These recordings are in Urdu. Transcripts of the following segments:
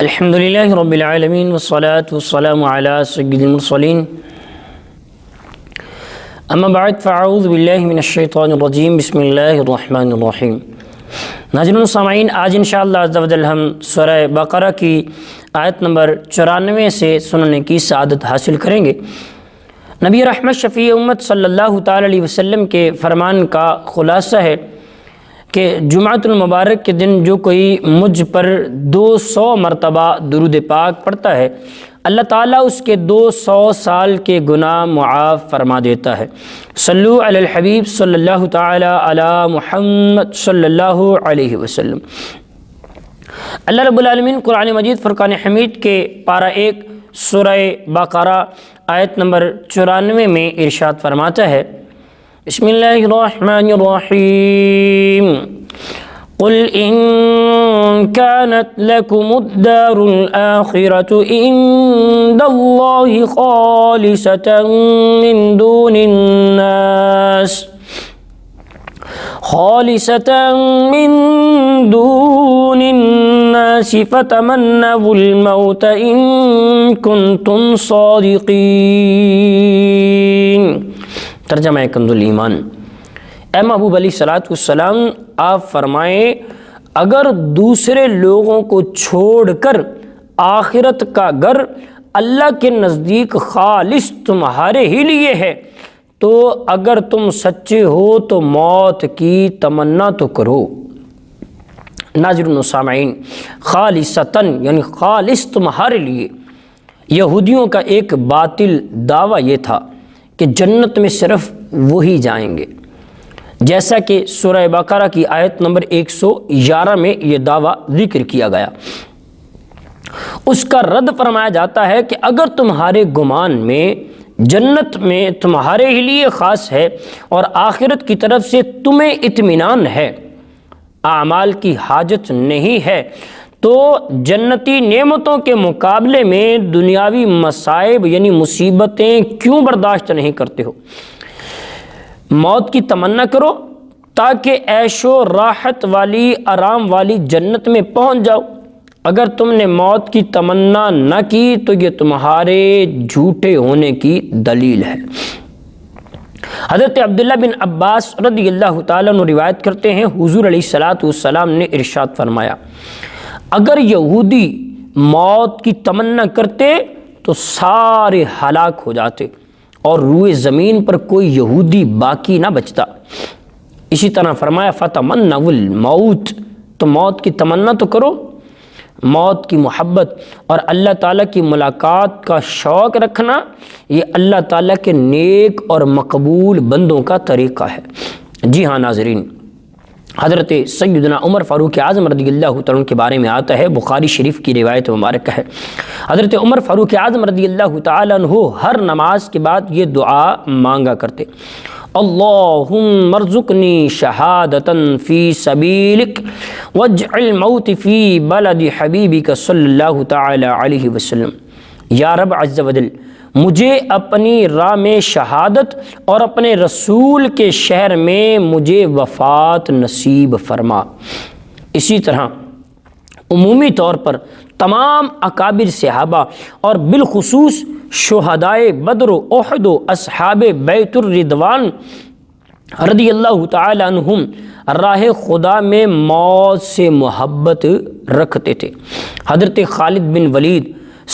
الحمدللہ رب العالمین والصلاة والسلام علی سید المرسلین اما بعد فاعوذ باللہ من الشیطان الرجیم بسم اللہ الرحمن الرحیم۔ ناظرین و سامعین، آج انشاءاللہ عز و جل ہم سورہ بقرہ کی آیت نمبر 94 سے سننے کی سعادت حاصل کریں گے۔ نبی رحمت شفیع امت صلی اللہ تعالی علیہ وسلم کے فرمان کا خلاصہ ہے کہ جمعۃ المبارک کے دن جو کوئی مجھ پر 200 مرتبہ درود پاک پڑھتا ہے، اللہ تعالیٰ اس کے 200 سال کے گناہ معاف فرما دیتا ہے۔ صلو علی الحبیب صلی اللہ تعالی علی محمد صلی اللہ علیہ وسلم۔ اللہ رب العالمین قرآن مجید فرقان حمید کے پارہ 1 سورہ بقرہ آیت نمبر 94 میں ارشاد فرماتا ہے، بسم اللہ الرحمن الرحیم، قل ان كانت لكم الدار الآخرة عند الله خالصة من دون الناس فتمنوا الموت ان كنتم صادقین۔ ترجمہ کنز الایمان۔ اے محبوب علیہ الصلوۃ والسلام، آپ فرمائیں اگر دوسرے لوگوں کو چھوڑ کر آخرت کا گھر اللہ کے نزدیک خالص تمہارے ہی لیے ہے تو اگر تم سچے ہو تو موت کی تمنا تو کرو۔ ناظرین و سامعین، خالصتاً یعنی خالص تمہارے لیے، یہودیوں کا ایک باطل دعویٰ یہ تھا کہ جنت میں صرف وہی جائیں گے، جیسا کہ سورہ بقرہ کی آیت نمبر 111 میں یہ دعویٰ ذکر کیا گیا۔ اس کا رد فرمایا جاتا ہے کہ اگر تمہارے گمان میں جنت میں تمہارے ہی لیے خاص ہے اور آخرت کی طرف سے تمہیں اطمینان ہے، اعمال کی حاجت نہیں ہے، تو جنتی نعمتوں کے مقابلے میں دنیاوی مصائب یعنی مصیبتیں کیوں برداشت نہیں کرتے ہو؟ موت کی تمنا کرو تاکہ عیش و راحت والی آرام والی جنت میں پہنچ جاؤ۔ اگر تم نے موت کی تمنا نہ کی تو یہ تمہارے جھوٹے ہونے کی دلیل ہے۔ حضرت عبداللہ بن عباس رضی اللہ تعالیٰ عنہ روایت کرتے ہیں، حضور علیہ الصلوۃ والسلام نے ارشاد فرمایا، اگر یہودی موت کی تمنا کرتے تو سارے ہلاک ہو جاتے اور روئے زمین پر کوئی یہودی باقی نہ بچتا۔ اسی طرح فرمایا فتمنوا الموت، تو موت کی تمنا تو کرو۔ موت کی محبت اور اللہ تعالیٰ کی ملاقات کا شوق رکھنا یہ اللہ تعالیٰ کے نیک اور مقبول بندوں کا طریقہ ہے۔ جی ہاں ناظرین، حضرت سیدنا عمر فاروق اعظم رضی اللہ تعالیٰ کے بارے میں آتا ہے، بخاری شریف کی روایت مبارک ہے۔ حضرت عمر فاروق اعظم رضی اللہ تعالیٰ عنہ ہر نماز کے بعد یہ دعا مانگا کرتے، اللہم ارزقنی شہادتا فی سبیلک واجعل موت فی بلد حبیبک صلی اللہ تعالی علیہ وسلم۔ یا رب عز و جل، مجھے اپنی راہ میں شہادت اور اپنے رسول کے شہر میں مجھے وفات نصیب فرما۔ اسی طرح عمومی طور پر تمام اکابر صحابہ اور بالخصوص شہدائے بدر و احد و اصحاب بیت الرضوان رضی اللہ تعالی عنہم راہ خدا میں موت سے محبت رکھتے تھے۔ حضرت خالد بن ولید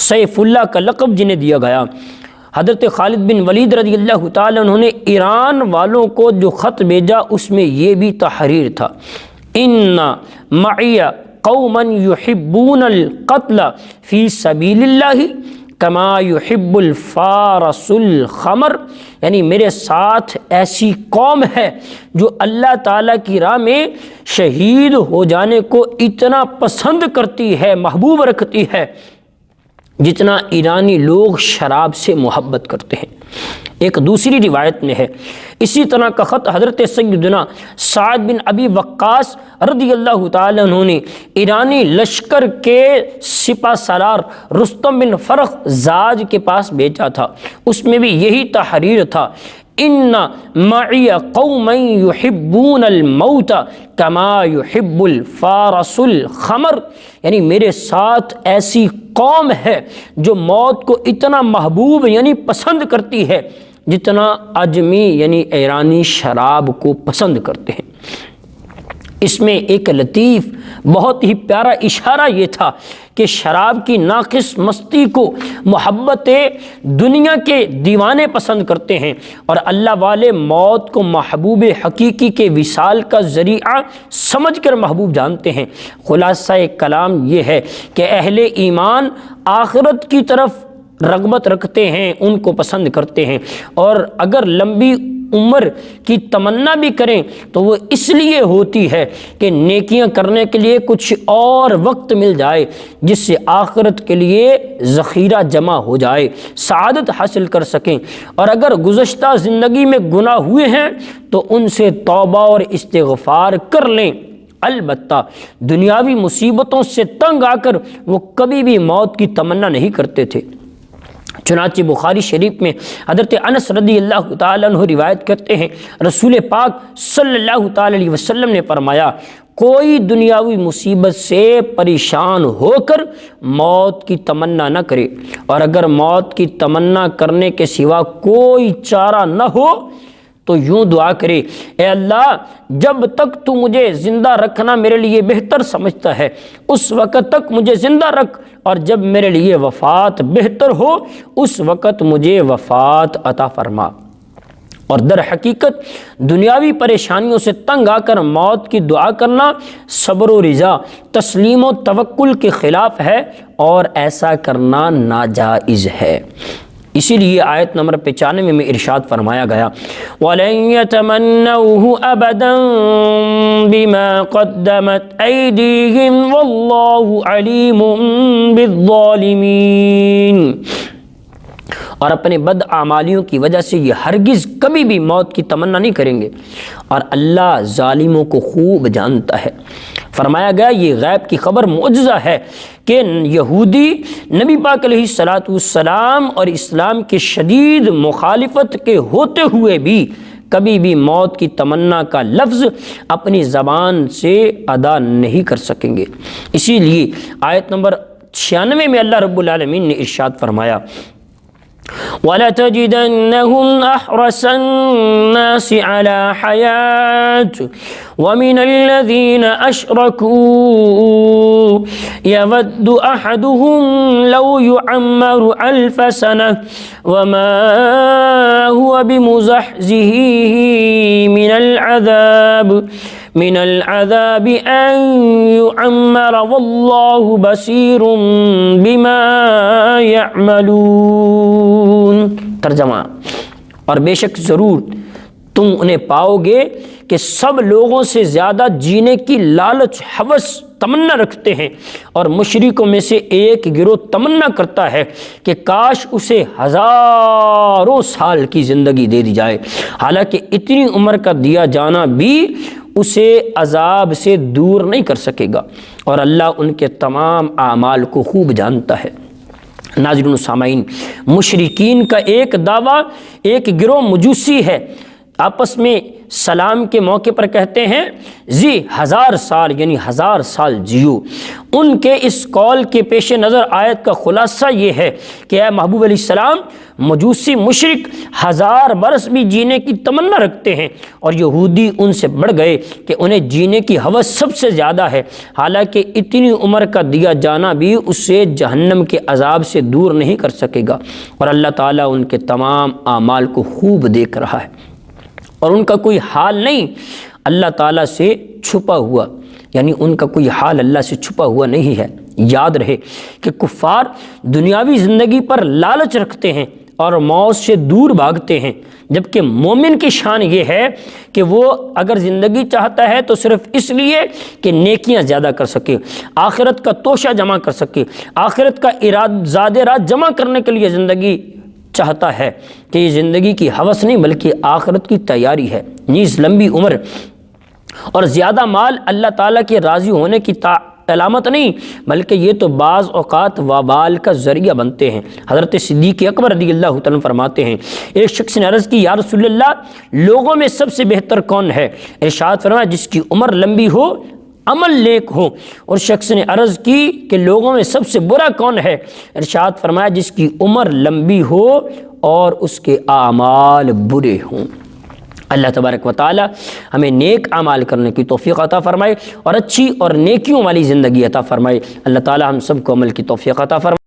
سیف اللہ کا لقب جنہیں دیا گیا، حضرت خالد بن ولید رضی اللہ تعالی عنہ نے ایران والوں کو جو خط بھیجا اس میں یہ بھی تحریر تھا، ان معی قوما یحبون القتل فی سبیل اللہ کما یحب الفارس الخمر، یعنی میرے ساتھ ایسی قوم ہے جو اللہ تعالیٰ کی راہ میں شہید ہو جانے کو اتنا پسند کرتی ہے، محبوب رکھتی ہے، جتنا ایرانی لوگ شراب سے محبت کرتے ہیں۔ ایک دوسری روایت میں ہے، اسی طرح کا خط حضرت سیدنا سعد بن ابی وقاص رضی اللہ تعالیٰ عنہ نے ایرانی لشکر کے سپہ سالار رستم بن فرخ زاج کے پاس بھیجا تھا۔ اس میں بھی یہی تحریر تھا، ان معی قوما یحبون الموت کما یحب الفارس الخمر، یعنی میرے ساتھ ایسی قوم ہے جو موت کو اتنا محبوب یعنی پسند کرتی ہے جتنا اجمی یعنی ایرانی شراب کو پسند کرتے ہیں۔ اس میں ایک لطیف بہت ہی پیارا اشارہ یہ تھا کہ شراب کی ناقص مستی کو محبت دنیا کے دیوانے پسند کرتے ہیں، اور اللہ والے موت کو محبوب حقیقی کے وصال کا ذریعہ سمجھ کر محبوب جانتے ہیں۔ خلاصہ کلام یہ ہے کہ اہل ایمان آخرت کی طرف رغبت رکھتے ہیں، ان کو پسند کرتے ہیں، اور اگر لمبی عمر کی تمنا بھی کریں تو وہ اس لیے ہوتی ہے کہ نیکیاں کرنے کے لیے کچھ اور وقت مل جائے، جس سے آخرت کے لیے ذخیرہ جمع ہو جائے، سعادت حاصل کر سکیں۔ اور اگر گزشتہ زندگی میں گناہ ہوئے ہیں تو ان سے توبہ اور استغفار کر لیں۔ البتہ دنیاوی مصیبتوں سے تنگ آ کر وہ کبھی بھی موت کی تمنا نہیں کرتے تھے۔ چنانچہ بخاری شریف میں حضرت انس رضی اللہ تعالیٰ عنہ روایت کرتے ہیں، رسول پاک صلی اللہ تعالیٰ علیہ وسلم نے فرمایا، کوئی دنیاوی مصیبت سے پریشان ہو کر موت کی تمنا نہ کرے، اور اگر موت کی تمنا کرنے کے سوا کوئی چارہ نہ ہو تو یوں دعا کرے، اے اللہ جب تک تو مجھے زندہ رکھنا میرے لیے بہتر سمجھتا ہے اس وقت تک مجھے زندہ رکھ، اور جب میرے لیے وفات بہتر ہو اس وقت مجھے وفات عطا فرما۔ اور در حقیقت دنیاوی پریشانیوں سے تنگ آ کر موت کی دعا کرنا صبر و رضا، تسلیم و توکل کے خلاف ہے، اور ایسا کرنا ناجائز ہے۔ اسی لیے آیت نمبر 95 میں ارشاد فرمایا گیا، وَلَن يَتَمَنَّوْهُ أَبَدًا بِمَا قَدَّمَتْ أَيْدِيهِمْ وَاللَّهُ عَلِيمٌ بِالظَّالِمِينَ، اور اپنے بد اعمالیوں کی وجہ سے یہ ہرگز کبھی بھی موت کی تمنا نہیں کریں گے، اور اللہ ظالموں کو خوب جانتا ہے۔ فرمایا گیا یہ غیب کی خبر معجزہ ہے کہ یہودی نبی پاک علیہ الصلاۃ والسلام اور اسلام کے شدید مخالفت کے ہوتے ہوئے بھی کبھی بھی موت کی تمنا کا لفظ اپنی زبان سے ادا نہیں کر سکیں گے۔ اسی لیے آیت نمبر 96 میں اللہ رب العالمین نے ارشاد فرمایا، وَلَتَجِدَنَّهُمْ أَحْرَصَ النَّاسِ عَلَى حَيَاةٍ وَمِنَ الَّذِينَ أَشْرَكُوا يَوَدُّ أَحَدُهُمْ لَوْ يُعَمَّرُ أَلْفَ سَنَةٍ وَمَا هُوَ بِمُزَحْزِحِهِ من العذاب أن يعمر والله بصير بما يعملون۔ ترجمہ، اور بے شک ضرور تم انہیں پاؤ گے کہ سب لوگوں سے زیادہ جینے کی لالچ، ہوس، تمنا رکھتے ہیں، اور مشرکوں میں سے ایک گروہ تمنا کرتا ہے کہ کاش اسے ہزاروں سال کی زندگی دے دی جائے، حالانکہ اتنی عمر کا دیا جانا بھی اسے عذاب سے دور نہیں کر سکے گا، اور اللہ ان کے تمام اعمال کو خوب جانتا ہے۔ ناظرین و سامعین، مشرکین کا ایک دعویٰ، ایک گروہ مجوسی ہے، آپس میں سلام کے موقع پر کہتے ہیں 1000 سال یعنی 1000 سال جیو۔ ان کے اس قول کے پیش نظر آیت کا خلاصہ یہ ہے کہ اے محبوب علیہ السلام، مجوسی مشرک 1000 برس بھی جینے کی تمنا رکھتے ہیں، اور یہودی ان سے بڑھ گئے کہ انہیں جینے کی ہوس سب سے زیادہ ہے، حالانکہ اتنی عمر کا دیا جانا بھی اسے جہنم کے عذاب سے دور نہیں کر سکے گا، اور اللہ تعالیٰ ان کے تمام اعمال کو خوب دیکھ رہا ہے، اور ان کا کوئی حال نہیں اللہ تعالیٰ سے چھپا ہوا، یعنی ان کا کوئی حال اللہ سے چھپا ہوا نہیں ہے۔ یاد رہے کہ کفار دنیاوی زندگی پر لالچ رکھتے ہیں اور موت سے دور بھاگتے ہیں، جبکہ مومن کی شان یہ ہے کہ وہ اگر زندگی چاہتا ہے تو صرف اس لیے کہ نیکیاں زیادہ کر سکے، آخرت کا توشہ جمع کر سکے، آخرت کا زاد رات جمع کرنے کے لیے زندگی چاہتا ہے، کہ یہ زندگی کی ہوس نہیں بلکہ آخرت کی تیاری ہے۔ نیز لمبی عمر اور زیادہ مال اللہ تعالیٰ کے راضی ہونے کی علامت نہیں بلکہ یہ تو بعض اوقات وبال کا ذریعہ بنتے ہیں۔ حضرت صدیق اکبر رضی اللہ تعالیٰ فرماتے ہیں ایک شخص نے عرض کی یا رسول اللہ لوگوں میں سب سے بہتر کون ہے؟ ارشاد فرمایا جس کی عمر لمبی ہو عمل نیک ہو۔ اور شخص نے عرض کی کہ لوگوں میں سب سے برا کون ہے؟ ارشاد فرمایا جس کی عمر لمبی ہو اور اس کے اعمال برے ہوں۔ اللہ تبارک و تعالی ہمیں نیک اعمال کرنے کی توفیق عطا فرمائے اور اچھی اور نیکیوں والی زندگی عطا فرمائے۔ اللہ تعالی ہم سب کو عمل کی توفیق عطا فرمائے۔